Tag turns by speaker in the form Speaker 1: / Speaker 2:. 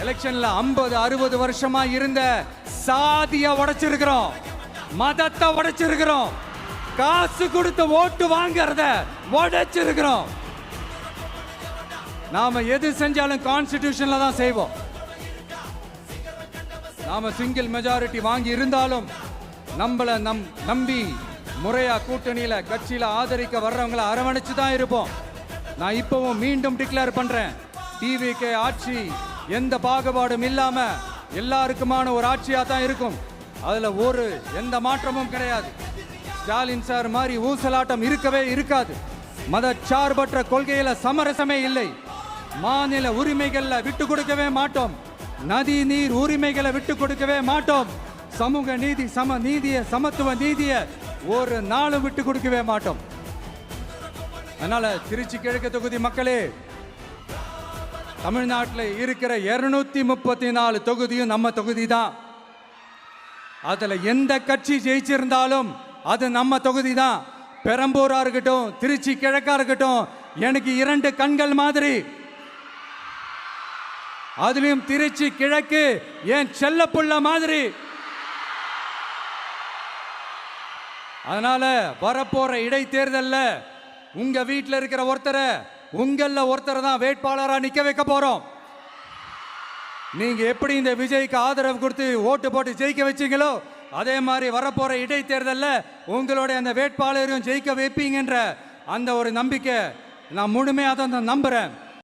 Speaker 1: எலெக்ஷன்ல 50-60 வருஷமா இருந்த சாதிய உடைச்சிருக்கிறோம், மதத்தை உடைச்சிருக்கிறோம், காசு கொடுத்து ஓட்டு வாங்கறத உடைச்சிருக்கிறோம். நாம எது செஞ்சாலும் கான்ஸ்டிடியூஷன்ல தான் செய்வோம். நாம சிங்கிள் மெஜாரிட்டி வாங்கி இருந்தாலும் நம்மள நம்பி முறையா கூட்டணியில கட்சியில ஆதரிக்க வர்றவங்களை அரவணைச்சு தான் இருப்போம். நான் இப்பவும் மீண்டும் டிக்ளேர் பண்றேன், டிவிகே ஆட்சி எந்த பாகுபாடும் இல்லாம எல்லாருக்குமான ஒரு ஆட்சியா தான் இருக்கும். அதுல எந்த மாற்றமும் கிடையாது. ஸ்டாலின் சார் மாதிரி ஊசலாட்டம் இருக்கவே இருக்காது. மதச்சார்பற்ற கொள்கையில சமரசமே இல்லை. மாநில உரிமைகள்ல விட்டு கொடுக்கவே மாட்டோம். நதி நீர் உரிமைகளை விட்டு கொடுக்கவே மாட்டோம். சமூக நீதி, சம நீதிய, சமத்துவ நீதிய ஒரு நாளும் விட்டு கொடுக்கவே மாட்டோம். அதனால திருச்சி கிழக்கு தொகுதி மக்களே, தமிழ்நாட்டில் இருக்கிற 234 தொகுதியும் நம்ம தொகுதி தான். அதுல எந்த கட்சி ஜெயிச்சிருந்தாலும் அது நம்ம தொகுதி தான். பெரம்பூரா இருக்கட்டும், திருச்சி கிழக்கா இருக்கட்டும், எனக்கு 2 கண்கள் மாதிரி. அதுலயும் திருச்சி கிழக்கு என் செல்ல புள்ள மாதிரி. அதனால வரப்போற இடைத்தேர்தல்ல உங்க வீட்டில் இருக்கிற ஒருத்தரை, உங்கள ஒருத்தரை தான் வேட்பாளரா நிக்க வைக்க போறோம். நீங்க எப்படி இந்த விஜய்க்கு ஆதரவு கொடுத்து ஓட்டு போட்டு ஜெயிக்க வச்சீங்களோ, அதே மாதிரி வரப்போற இடைத்தேர்தல்ல உங்களுடைய அந்த வேட்பாளரையும் ஜெயிக்க வைப்பீங்கன்ற அந்த ஒரு நம்பிக்கை நான் முழுமையாக தான் நம்புறேன்.